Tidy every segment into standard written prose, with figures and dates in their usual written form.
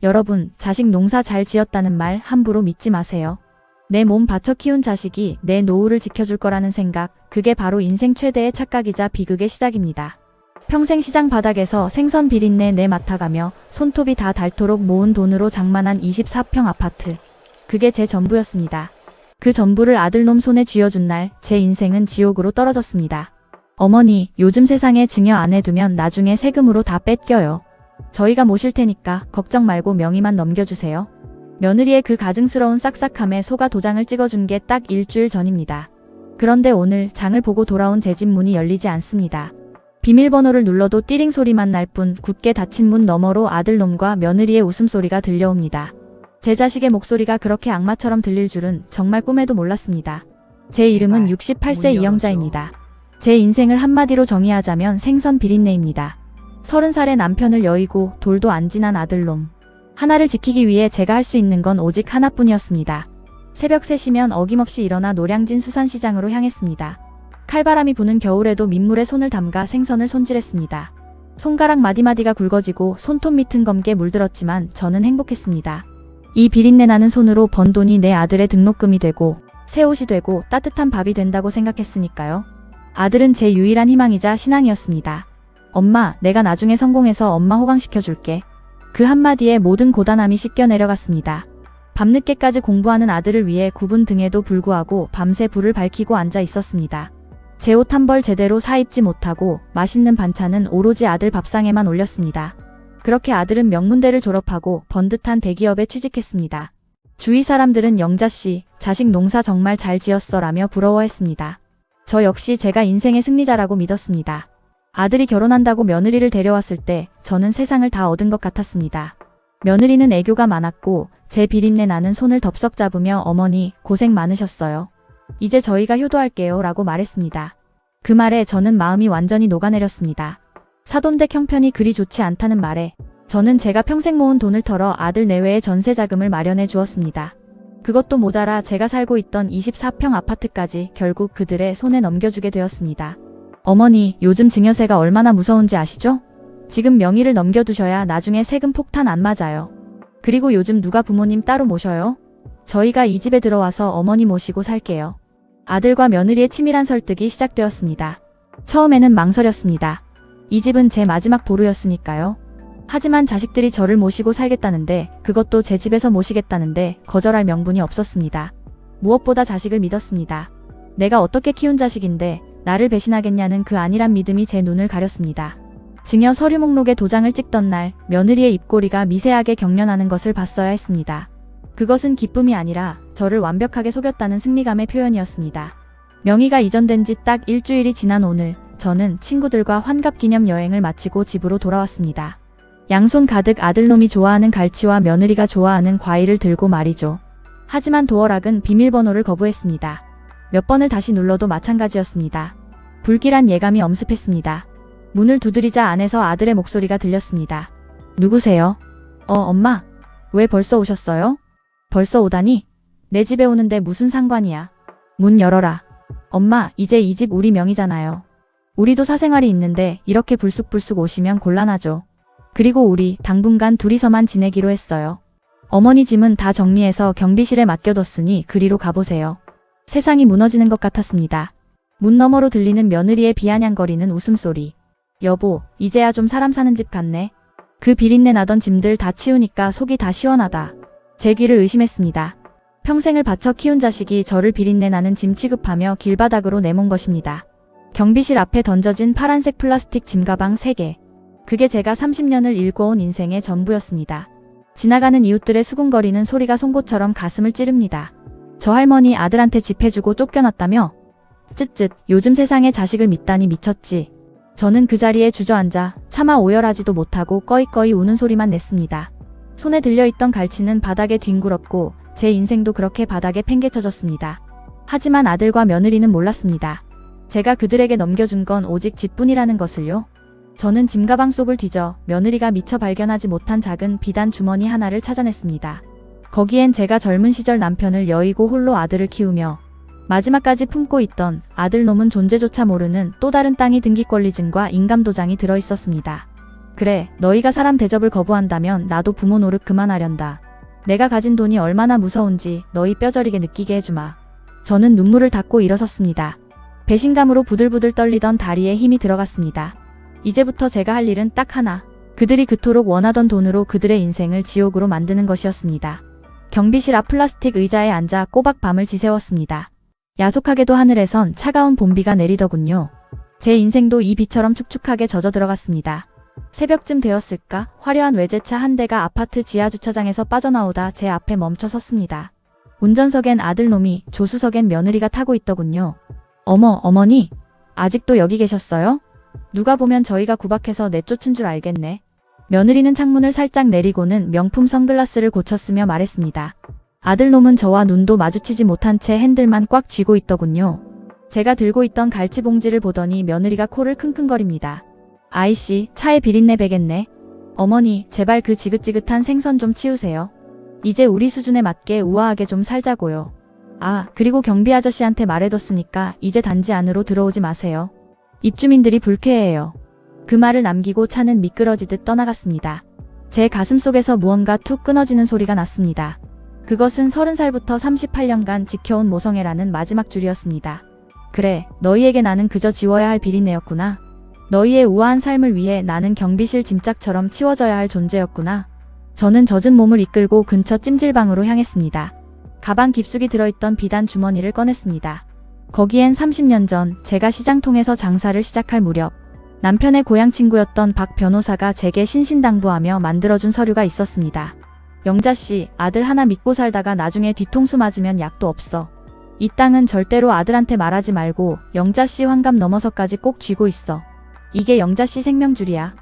여러분, 자식 농사 잘 지었다는 말 함부로 믿지 마세요. 내 몸 바쳐 키운 자식이 내 노후를 지켜줄 거라는 생각, 그게 바로 인생 최대의 착각이자 비극의 시작입니다. 평생 시장 바닥에서 생선 비린내 내 맡아가며 손톱이 다 닳도록 모은 돈으로 장만한 24평 아파트. 그게 제 전부였습니다. 그 전부를 아들놈 손에 쥐어준 날 제 인생은 지옥으로 떨어졌습니다. 어머니, 요즘 세상에 증여 안 해두면 나중에 세금으로 다 뺏겨요. 저희가 모실 테니까 걱정 말고 명의만 넘겨주세요. 며느리의 그 가증스러운 싹싹함에 속아 도장을 찍어준 게 딱 일주일 전입니다. 그런데 오늘 장을 보고 돌아온 제 집 문이 열리지 않습니다. 비밀번호를 눌러도 띠링 소리만 날 뿐 굳게 닫힌 문 너머로 아들놈과 며느리의 웃음소리가 들려옵니다. 제 자식의 목소리가 그렇게 악마처럼 들릴 줄은 정말 꿈에도 몰랐습니다. 제 이름은 68세 이영자입니다. 제 인생을 한마디로 정의하자면 생선 비린내입니다. 30살의 남편을 여의고 돌도 안 지난 아들놈. 하나를 지키기 위해 제가 할 수 있는 건 오직 하나뿐이었습니다. 새벽 3시면 어김없이 일어나 노량진 수산시장으로 향했습니다. 칼바람이 부는 겨울에도 민물에 손을 담가 생선을 손질했습니다. 손가락 마디마디가 굵어지고 손톱 밑은 검게 물들었지만 저는 행복했습니다. 이 비린내 나는 손으로 번 돈이 내 아들의 등록금이 되고 새 옷이 되고 따뜻한 밥이 된다고 생각했으니까요. 아들은 제 유일한 희망이자 신앙이었습니다. 엄마, 내가 나중에 성공해서 엄마 호강시켜줄게. 그 한마디에 모든 고단함이 씻겨 내려갔습니다. 밤늦게까지 공부하는 아들을 위해 굽은 등에도 불구하고 밤새 불을 밝히고 앉아 있었습니다. 제 옷 한 벌 제대로 사입지 못하고 맛있는 반찬은 오로지 아들 밥상에만 올렸습니다. 그렇게 아들은 명문대를 졸업하고 번듯한 대기업에 취직했습니다. 주위 사람들은 영자씨, 자식 농사 정말 잘 지었어 라며 부러워했습니다. 저 역시 제가 인생의 승리자라고 믿었습니다. 아들이 결혼한다고 며느리를 데려왔을 때 저는 세상을 다 얻은 것 같았습니다. 며느리는 애교가 많았고 제 비린내 나는 손을 덥석 잡으며 어머니, 고생 많으셨어요. 이제 저희가 효도할게요 라고 말했습니다. 그 말에 저는 마음이 완전히 녹아내렸습니다. 사돈댁 형편이 그리 좋지 않다는 말에 저는 제가 평생 모은 돈을 털어 아들 내외의 전세 자금을 마련해 주었습니다. 그것도 모자라 제가 살고 있던 24평 아파트까지 결국 그들의 손에 넘겨주게 되었습니다. 어머니, 요즘 증여세가 얼마나 무서운지 아시죠? 지금 명의를 넘겨두셔야 나중에 세금 폭탄 안 맞아요. 그리고 요즘 누가 부모님 따로 모셔요? 저희가 이 집에 들어와서 어머니 모시고 살게요. 아들과 며느리의 치밀한 설득이 시작되었습니다. 처음에는 망설였습니다. 이 집은 제 마지막 보루였으니까요. 하지만 자식들이 저를 모시고 살겠다는데, 그것도 제 집에서 모시겠다는데 거절할 명분이 없었습니다. 무엇보다 자식을 믿었습니다. 내가 어떻게 키운 자식인데 나를 배신하겠냐는 그 안일한 믿음이 제 눈을 가렸습니다. 증여 서류 목록에 도장을 찍던 날 며느리의 입꼬리가 미세하게 경련하는 것을 봤어야 했습니다. 그것은 기쁨이 아니라 저를 완벽하게 속였다는 승리감의 표현이었습니다. 명의가 이전된 지 딱 일주일이 지난 오늘 저는 친구들과 환갑기념 여행을 마치고 집으로 돌아왔습니다. 양손 가득 아들놈이 좋아하는 갈치와 며느리가 좋아하는 과일을 들고 말이죠. 하지만 도어락은 비밀번호를 거부했습니다. 몇 번을 다시 눌러도 마찬가지였습니다. 불길한 예감이 엄습했습니다. 문을 두드리자 안에서 아들의 목소리가 들렸습니다. 누구세요? 엄마. 왜 벌써 오셨어요? 벌써 오다니? 내 집에 오는데 무슨 상관이야. 문 열어라. 엄마, 이제 이 집 우리 명의잖아요. 우리도 사생활이 있는데 이렇게 불쑥불쑥 오시면 곤란하죠. 그리고 우리 당분간 둘이서만 지내기로 했어요. 어머니 짐은 다 정리해서 경비실에 맡겨뒀으니 그리로 가보세요. 세상이 무너지는 것 같았습니다. 문 너머로 들리는 며느리의 비아냥거리는 웃음소리. 여보, 이제야 좀 사람 사는 집 같네. 그 비린내 나던 짐들 다 치우니까 속이 다 시원하다. 제 귀를 의심했습니다. 평생을 바쳐 키운 자식이 저를 비린내 나는 짐 취급하며 길바닥으로 내몬 것입니다. 경비실 앞에 던져진 파란색 플라스틱 짐가방 3개. 그게 제가 30년을 일궈온 인생의 전부였습니다. 지나가는 이웃들의 수군거리는 소리가 송곳처럼 가슴을 찌릅니다. 저 할머니 아들한테 집 해주고 쫓겨났다며? 쯧쯧, 요즘 세상에 자식을 믿다니 미쳤지. 저는 그 자리에 주저앉아 차마 오열하지도 못하고 꺼이꺼이 우는 소리만 냈습니다. 손에 들려있던 갈치는 바닥에 뒹굴었고 제 인생도 그렇게 바닥에 팽개쳐졌습니다. 하지만 아들과 며느리는 몰랐습니다. 제가 그들에게 넘겨준 건 오직 집뿐이라는 것을요. 저는 짐가방 속을 뒤져 며느리가 미처 발견하지 못한 작은 비단 주머니 하나를 찾아냈습니다. 거기엔 제가 젊은 시절 남편을 여의고 홀로 아들을 키우며 마지막까지 품고 있던 아들놈은 존재조차 모르는 또 다른 땅이 등기권리증과 인감도장이 들어있었습니다. 그래, 너희가 사람 대접을 거부한다면 나도 부모 노릇 그만하련다. 내가 가진 돈이 얼마나 무서운지 너희 뼈저리게 느끼게 해주마. 저는 눈물을 닦고 일어섰습니다. 배신감으로 부들부들 떨리던 다리에 힘이 들어갔습니다. 이제부터 제가 할 일은 딱 하나. 그들이 그토록 원하던 돈으로 그들의 인생을 지옥으로 만드는 것이었습니다. 경비실 앞 플라스틱 의자에 앉아 꼬박 밤을 지새웠습니다. 야속하게도 하늘에선 차가운 봄비가 내리더군요. 제 인생도 이 비처럼 축축하게 젖어 들어갔습니다. 새벽쯤 되었을까? 화려한 외제차 한 대가 아파트 지하 주차장에서 빠져나오다 제 앞에 멈춰 섰습니다. 운전석엔 아들놈이, 조수석엔 며느리가 타고 있더군요. 어머, 어머니, 아직도 여기 계셨어요? 누가 보면 저희가 구박해서 내쫓은 줄 알겠네. 며느리는 창문을 살짝 내리고는 명품 선글라스를 고쳤으며 말했습니다. 아들놈은 저와 눈도 마주치지 못한 채 핸들만 꽉 쥐고 있더군요. 제가 들고 있던 갈치 봉지를 보더니 며느리가 코를 킁킁거립니다. 아이씨, 차에 비린내 배겠네. 어머니, 제발 그 지긋지긋한 생선 좀 치우세요. 이제 우리 수준에 맞게 우아하게 좀 살자고요. 아, 그리고 경비 아저씨한테 말해뒀으니까 이제 단지 안으로 들어오지 마세요. 입주민들이 불쾌해요. 그 말을 남기고 차는 미끄러지듯 떠나갔습니다. 제 가슴속에서 무언가 툭 끊어지는 소리가 났습니다. 그것은 30살부터 38년간 지켜온 모성애라는 마지막 줄이었습니다. 그래, 너희에게 나는 그저 지워야 할 비린내였구나. 너희의 우아한 삶을 위해 나는 경비실 짐짝처럼 치워져야 할 존재였구나. 저는 젖은 몸을 이끌고 근처 찜질방으로 향했습니다. 가방 깊숙이 들어있던 비단 주머니를 꺼냈습니다. 거기엔 30년 전 제가 시장통에서 장사를 시작할 무렵 남편의 고향 친구였던 박 변호사가 제게 신신당부하며 만들어준 서류가 있었습니다. 영자씨, 아들 하나 믿고 살다가 나중에 뒤통수 맞으면 약도 없어. 이 땅은 절대로 아들한테 말하지 말고 영자씨 환갑 넘어서까지 꼭 쥐고 있어. 이게 영자씨 생명줄이야.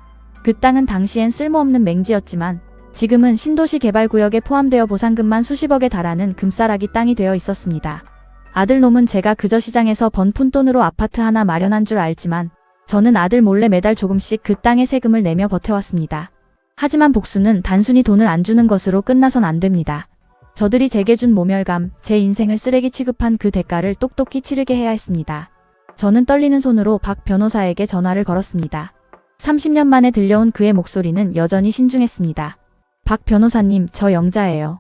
그 땅은 당시엔 쓸모없는 맹지였지만 지금은 신도시 개발구역에 포함되어 보상금만 수십억에 달하는 금싸라기 땅이 되어 있었습니다. 아들놈은 제가 그저 시장에서 번 푼돈으로 아파트 하나 마련한 줄 알지만 저는 아들 몰래 매달 조금씩 그 땅에 세금을 내며 버텨왔습니다. 하지만 복수는 단순히 돈을 안 주는 것으로 끝나선 안 됩니다. 저들이 제게 준 모멸감, 제 인생을 쓰레기 취급한 그 대가를 똑똑히 치르게 해야 했습니다. 저는 떨리는 손으로 박 변호사에게 전화를 걸었습니다. 30년 만에 들려온 그의 목소리는 여전히 신중했습니다. 박 변호사님, 저 영자예요.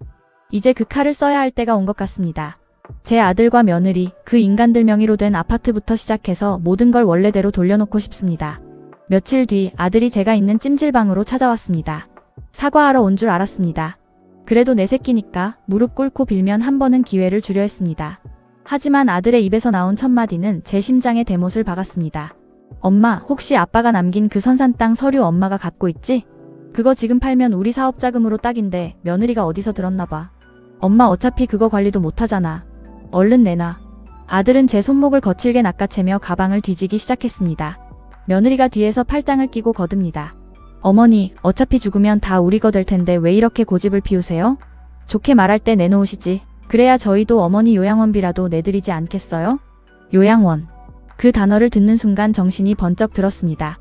이제 그 칼을 써야 할 때가 온 것 같습니다. 제 아들과 며느리, 그 인간들 명의로 된 아파트부터 시작해서 모든 걸 원래대로 돌려놓고 싶습니다. 며칠 뒤 아들이 제가 있는 찜질방으로 찾아왔습니다. 사과하러 온 줄 알았습니다. 그래도 내 새끼니까 무릎 꿇고 빌면 한 번은 기회를 주려 했습니다. 하지만 아들의 입에서 나온 첫마디는 제 심장에 대못을 박았습니다. 엄마, 혹시 아빠가 남긴 그 선산 땅 서류 엄마가 갖고 있지? 그거 지금 팔면 우리 사업 자금으로 딱인데 며느리가 어디서 들었나 봐. 엄마 어차피 그거 관리도 못하잖아. 얼른 내놔. 아들은 제 손목을 거칠게 낚아채며 가방을 뒤지기 시작했습니다. 며느리가 뒤에서 팔짱을 끼고 거듭니다. 어머니, 어차피 죽으면 다 우리 거 될 텐데 왜 이렇게 고집을 피우세요? 좋게 말할 때 내놓으시지. 그래야 저희도 어머니 요양원비라도 내드리지 않겠어요? 요양원. 그 단어를 듣는 순간 정신이 번쩍 들었습니다.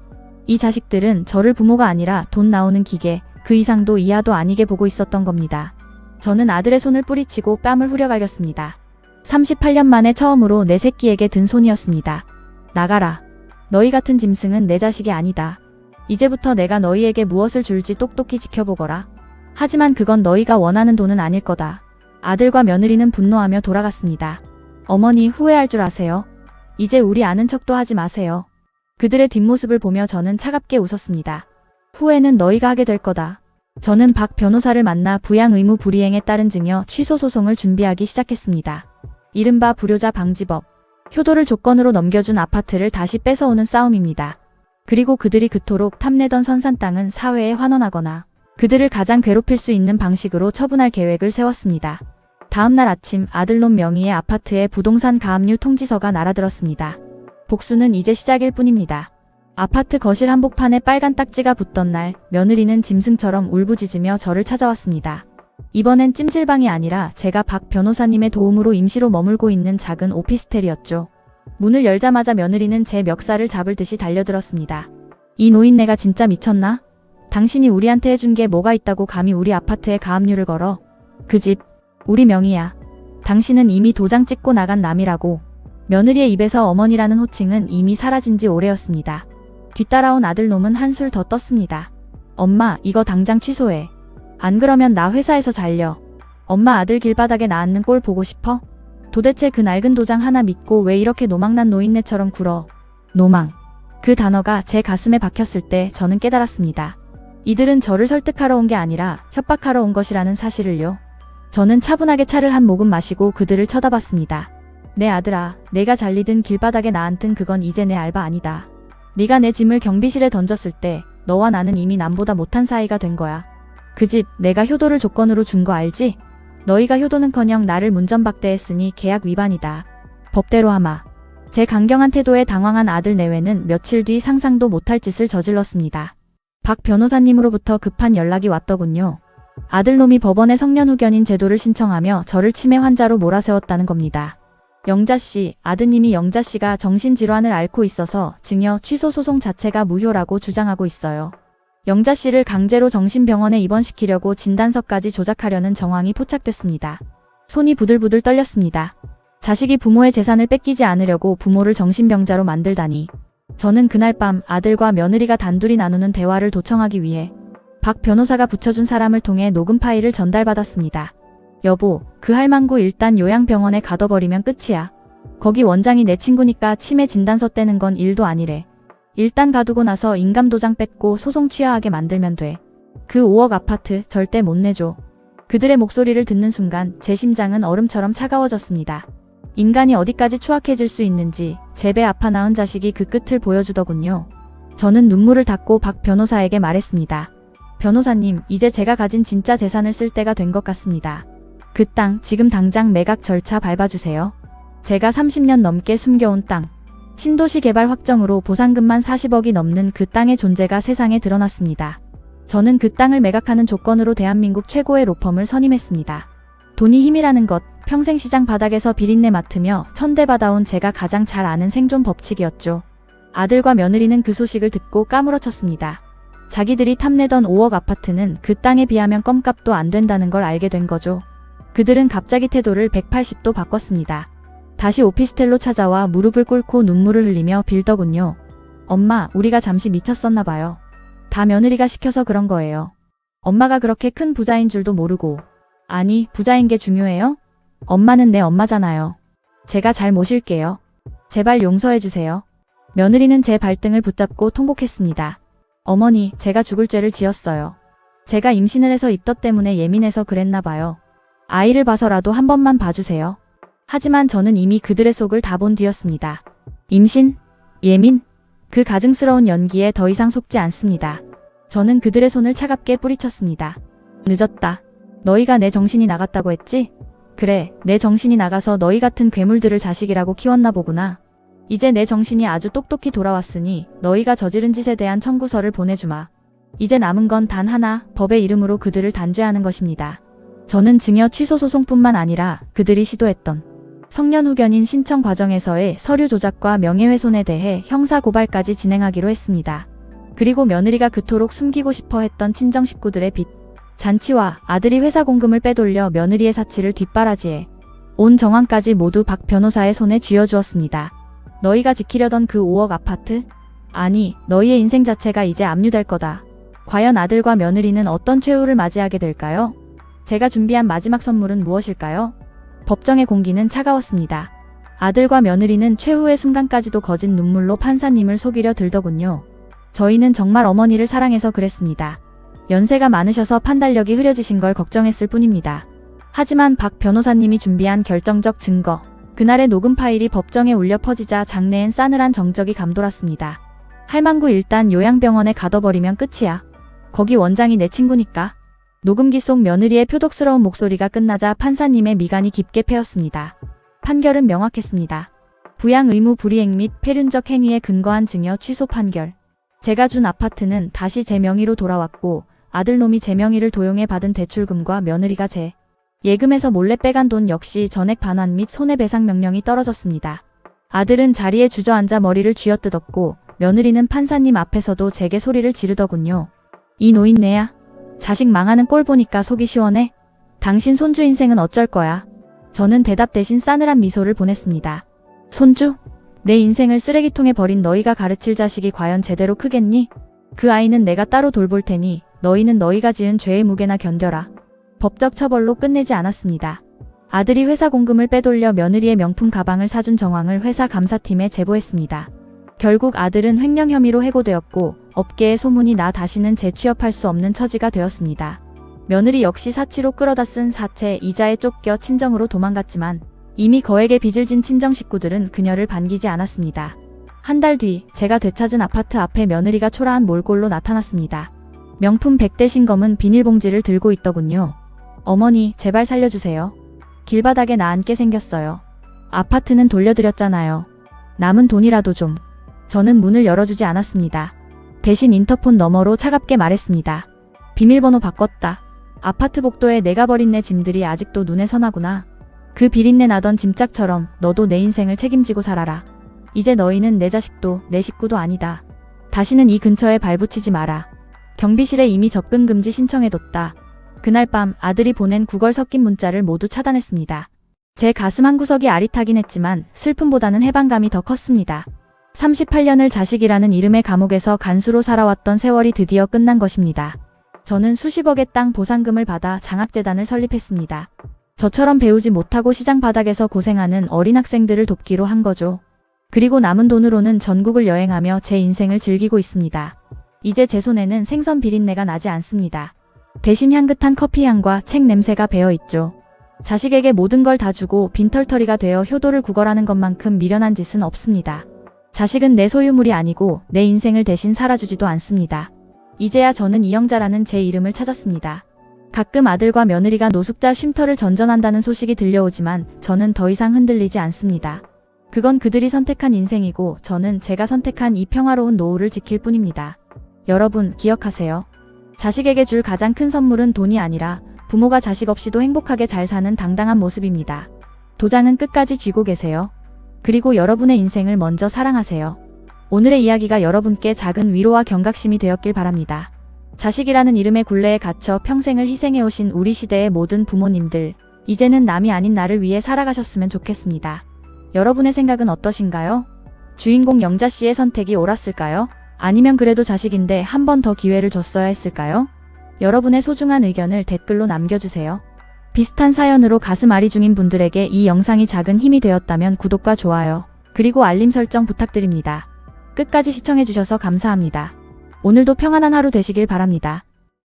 이 자식들은 저를 부모가 아니라 돈 나오는 기계, 그 이상도 이하도 아니게 보고 있었던 겁니다. 저는 아들의 손을 뿌리치고 뺨을 후려갈겼습니다. 38년 만에 처음으로 내 새끼에게 든 손이었습니다. 나가라. 너희 같은 짐승은 내 자식이 아니다. 이제부터 내가 너희에게 무엇을 줄지 똑똑히 지켜보거라. 하지만 그건 너희가 원하는 돈은 아닐 거다. 아들과 며느리는 분노하며 돌아갔습니다. 어머니, 후회할 줄 아세요? 이제 우리 아는 척도 하지 마세요. 그들의 뒷모습을 보며 저는 차갑게 웃었습니다. 후회는 너희가 하게 될 거다. 저는 박 변호사를 만나 부양 의무 불이행에 따른 증여 취소 소송을 준비하기 시작했습니다. 이른바 불효자 방지법. 효도를 조건으로 넘겨준 아파트를 다시 뺏어오는 싸움입니다. 그리고 그들이 그토록 탐내던 선산 땅은 사회에 환원하거나 그들을 가장 괴롭힐 수 있는 방식으로 처분할 계획을 세웠습니다. 다음날 아침 아들놈 명의의 아파트에 부동산 가압류 통지서가 날아들었습니다. 복수는 이제 시작일 뿐입니다. 아파트 거실 한복판에 빨간 딱지가 붙던 날 며느리는 짐승처럼 울부짖으며 저를 찾아왔습니다. 이번엔 찜질방이 아니라 제가 박 변호사님의 도움으로 임시로 머물고 있는 작은 오피스텔이었죠. 문을 열자마자 며느리는 제 멱살을 잡을 듯이 달려들었습니다. 이 노인네가 진짜 미쳤나? 당신이 우리한테 해준 게 뭐가 있다고 감히 우리 아파트에 가압류를 걸어? 그 집, 우리 명의야. 당신은 이미 도장 찍고 나간 남이라고. 며느리의 입에서 어머니라는 호칭은 이미 사라진 지 오래였습니다. 뒤따라온 아들놈은 한술 더 떴습니다. 엄마, 이거 당장 취소해. 안 그러면 나 회사에서 잘려. 엄마 아들 길바닥에 나앉는 꼴 보고 싶어? 도대체 그 낡은 도장 하나 믿고 왜 이렇게 노망난 노인네처럼 굴어? 노망. 그 단어가 제 가슴에 박혔을 때 저는 깨달았습니다. 이들은 저를 설득하러 온 게 아니라 협박하러 온 것이라는 사실을요. 저는 차분하게 차를 한 모금 마시고 그들을 쳐다봤습니다. 내 아들아, 내가 잘리든 길바닥에 나앉든 그건 이제 내 알바 아니다. 네가 내 짐을 경비실에 던졌을 때 너와 나는 이미 남보다 못한 사이가 된 거야. 그 집 내가 효도를 조건으로 준 거 알지? 너희가 효도는커녕 나를 문전박대했으니 계약 위반이다. 법대로 하마. 제 강경한 태도에 당황한 아들 내외는 며칠 뒤 상상도 못할 짓을 저질렀습니다. 박 변호사님으로부터 급한 연락이 왔더군요. 아들놈이 법원에 성년후견인 제도를 신청하며 저를 치매 환자로 몰아세웠다는 겁니다. 영자씨, 아드님이 영자씨가 정신질환을 앓고 있어서 증여 취소 소송 자체가 무효라고 주장하고 있어요. 영자씨를 강제로 정신병원에 입원시키려고 진단서까지 조작하려는 정황이 포착됐습니다. 손이 부들부들 떨렸습니다. 자식이 부모의 재산을 뺏기지 않으려고 부모를 정신병자로 만들다니. 저는 그날 밤 아들과 며느리가 단둘이 나누는 대화를 도청하기 위해 박 변호사가 붙여준 사람을 통해 녹음 파일을 전달받았습니다. 여보, 그 할망구 일단 요양병원에 가둬버리면 끝이야. 거기 원장이 내 친구니까 치매 진단서 떼는 건 일도 아니래. 일단 가두고 나서 인감도장 뺏고 소송 취하하게 만들면 돼. 그 5억 아파트 절대 못 내줘. 그들의 목소리를 듣는 순간 제 심장은 얼음처럼 차가워졌습니다. 인간이 어디까지 추악해질 수 있는지 제 배 아파 낳은 자식이 그 끝을 보여주더군요. 저는 눈물을 닦고 박 변호사에게 말했습니다. 변호사님, 이제 제가 가진 진짜 재산을 쓸 때가 된 것 같습니다. 그 땅 지금 당장 매각 절차 밟아주세요. 제가 30년 넘게 숨겨온 땅. 신도시 개발 확정으로 보상금만 40억이 넘는 그 땅의 존재가 세상에 드러났습니다. 저는 그 땅을 매각하는 조건으로 대한민국 최고의 로펌을 선임했습니다. 돈이 힘이라는 것, 평생 시장 바닥에서 비린내 맡으며 천대받아온 제가 가장 잘 아는 생존 법칙이었죠. 아들과 며느리는 그 소식을 듣고 까무러쳤습니다. 자기들이 탐내던 5억 아파트는 그 땅에 비하면 껌값도 안 된다는 걸 알게 된 거죠. 그들은 갑자기 태도를 180도 바꿨습니다. 다시 오피스텔로 찾아와 무릎을 꿇고 눈물을 흘리며 빌더군요. 엄마, 우리가 잠시 미쳤었나 봐요. 다 며느리가 시켜서 그런 거예요. 엄마가 그렇게 큰 부자인 줄도 모르고. 아니, 부자인 게 중요해요? 엄마는 내 엄마잖아요. 제가 잘 모실게요. 제발 용서해주세요. 며느리는 제 발등을 붙잡고 통곡했습니다. 어머니, 제가 죽을 죄를 지었어요. 제가 임신을 해서 입덧 때문에 예민해서 그랬나 봐요. 아이를 봐서라도 한 번만 봐주세요. 하지만 저는 이미 그들의 속을 다 본 뒤였습니다. 임신? 예민? 그 가증스러운 연기에 더 이상 속지 않습니다. 저는 그들의 손을 차갑게 뿌리쳤습니다. 늦었다. 너희가 내 정신이 나갔다고 했지? 그래, 내 정신이 나가서 너희 같은 괴물들을 자식이라고 키웠나 보구나. 이제 내 정신이 아주 똑똑히 돌아왔으니 너희가 저지른 짓에 대한 청구서를 보내주마. 이제 남은 건 단 하나, 법의 이름으로 그들을 단죄하는 것입니다. 저는 증여 취소 소송뿐만 아니라 그들이 시도했던 성년후견인 신청 과정에서의 서류 조작과 명예훼손에 대해 형사고발까지 진행하기로 했습니다. 그리고 며느리가 그토록 숨기고 싶어 했던 친정 식구들의 빚, 잔치와 아들이 회사 공금을 빼돌려 며느리의 사치를 뒷바라지해 온 정황까지 모두 박 변호사의 손에 쥐어주었습니다. 너희가 지키려던 그 5억 아파트? 아니, 너희의 인생 자체가 이제 압류될 거다. 과연 아들과 며느리는 어떤 최후를 맞이하게 될까요? 제가 준비한 마지막 선물은 무엇일까요? 법정의 공기는 차가웠습니다. 아들과 며느리는 최후의 순간까지도 거진 눈물로 판사님을 속이려 들더군요. 저희는 정말 어머니를 사랑해서 그랬습니다. 연세가 많으셔서 판단력이 흐려지신 걸 걱정했을 뿐입니다. 하지만 박 변호사님이 준비한 결정적 증거, 그날의 녹음 파일이 법정에 울려 퍼지자 장내엔 싸늘한 정적이 감돌았습니다. 할망구 일단 요양병원에 가둬버리면 끝이야. 거기 원장이 내 친구니까. 녹음기 속 며느리의 표독스러운 목소리가 끝나자 판사님의 미간이 깊게 패였습니다. 판결은 명확했습니다. 부양 의무 불이행 및 폐륜적 행위에 근거한 증여 취소 판결. 제가 준 아파트는 다시 제 명의로 돌아왔고 아들놈이 제 명의를 도용해 받은 대출금과 며느리가 제 예금에서 몰래 빼간 돈 역시 전액 반환 및 손해배상 명령이 떨어졌습니다. 아들은 자리에 주저앉아 머리를 쥐어뜯었고 며느리는 판사님 앞에서도 제게 소리를 지르더군요. 이 노인네야. 자식 망하는 꼴 보니까 속이 시원해? 당신 손주 인생은 어쩔 거야? 저는 대답 대신 싸늘한 미소를 보냈습니다. 손주? 내 인생을 쓰레기통에 버린 너희가 가르칠 자식이 과연 제대로 크겠니? 그 아이는 내가 따로 돌볼 테니 너희는 너희가 지은 죄의 무게나 견뎌라. 법적 처벌로 끝내지 않았습니다. 아들이 회사 공금을 빼돌려 며느리의 명품 가방을 사준 정황을 회사 감사팀에 제보했습니다. 결국 아들은 횡령 혐의로 해고되었고 업계에 소문이 나 다시는 재취업할 수 없는 처지가 되었습니다. 며느리 역시 사치로 끌어다 쓴 사채 이자에 쫓겨 친정으로 도망갔지만 이미 거액의 빚을 진 친정 식구들은 그녀를 반기지 않았습니다. 한 달 뒤 제가 되찾은 아파트 앞에 며느리가 초라한 몰골로 나타났습니다. 명품 100대 신검은 비닐봉지를 들고 있더군요. 어머니, 제발 살려주세요. 길바닥에 나 앉게 생겼어요. 아파트는 돌려드렸잖아요. 남은 돈이라도 좀. 저는 문을 열어주지 않았습니다. 대신 인터폰 너머로 차갑게 말했습니다. 비밀번호 바꿨다. 아파트 복도에 내가 버린 내 짐들이 아직도 눈에 선하구나. 그 비린내 나던 짐짝처럼 너도 내 인생을 책임지고 살아라. 이제 너희는 내 자식도 내 식구도 아니다. 다시는 이 근처에 발붙이지 마라. 경비실에 이미 접근 금지 신청해뒀다. 그날 밤 아들이 보낸 구걸 섞인 문자를 모두 차단했습니다. 제 가슴 한구석이 아릿하긴 했지만 슬픔보다는 해방감이 더 컸습니다. 38년을 자식이라는 이름의 감옥에서 간수로 살아왔던 세월이 드디어 끝난 것입니다. 저는 수십억의 땅 보상금을 받아 장학재단을 설립했습니다. 저처럼 배우지 못하고 시장 바닥에서 고생하는 어린 학생들을 돕기로 한 거죠. 그리고 남은 돈으로는 전국을 여행하며 제 인생을 즐기고 있습니다. 이제 제 손에는 생선 비린내가 나지 않습니다. 대신 향긋한 커피향과 책 냄새가 배어있죠. 자식에게 모든 걸 다 주고 빈털터리가 되어 효도를 구걸하는 것만큼 미련한 짓은 없습니다. 자식은 내 소유물이 아니고 내 인생을 대신 살아주지도 않습니다. 이제야 저는 이영자라는 제 이름을 찾았습니다. 가끔 아들과 며느리가 노숙자 쉼터를 전전한다는 소식이 들려오지만 저는 더 이상 흔들리지 않습니다. 그건 그들이 선택한 인생이고 저는 제가 선택한 이 평화로운 노후를 지킬 뿐입니다. 여러분 기억하세요. 자식에게 줄 가장 큰 선물은 돈이 아니라 부모가 자식 없이도 행복하게 잘 사는 당당한 모습입니다. 도장은 끝까지 쥐고 계세요. 그리고 여러분의 인생을 먼저 사랑하세요. 오늘의 이야기가 여러분께 작은 위로와 경각심이 되었길 바랍니다. 자식이라는 이름의 굴레에 갇혀 평생을 희생해오신 우리 시대의 모든 부모님들, 이제는 남이 아닌 나를 위해 살아가셨으면 좋겠습니다. 여러분의 생각은 어떠신가요? 주인공 영자씨의 선택이 옳았을까요? 아니면 그래도 자식인데 한 번 더 기회를 줬어야 했을까요? 여러분의 소중한 의견을 댓글로 남겨주세요. 비슷한 사연으로 가슴 아리 중인 분들에게 이 영상이 작은 힘이 되었다면 구독과 좋아요, 그리고 알림 설정 부탁드립니다. 끝까지 시청해주셔서 감사합니다. 오늘도 평안한 하루 되시길 바랍니다.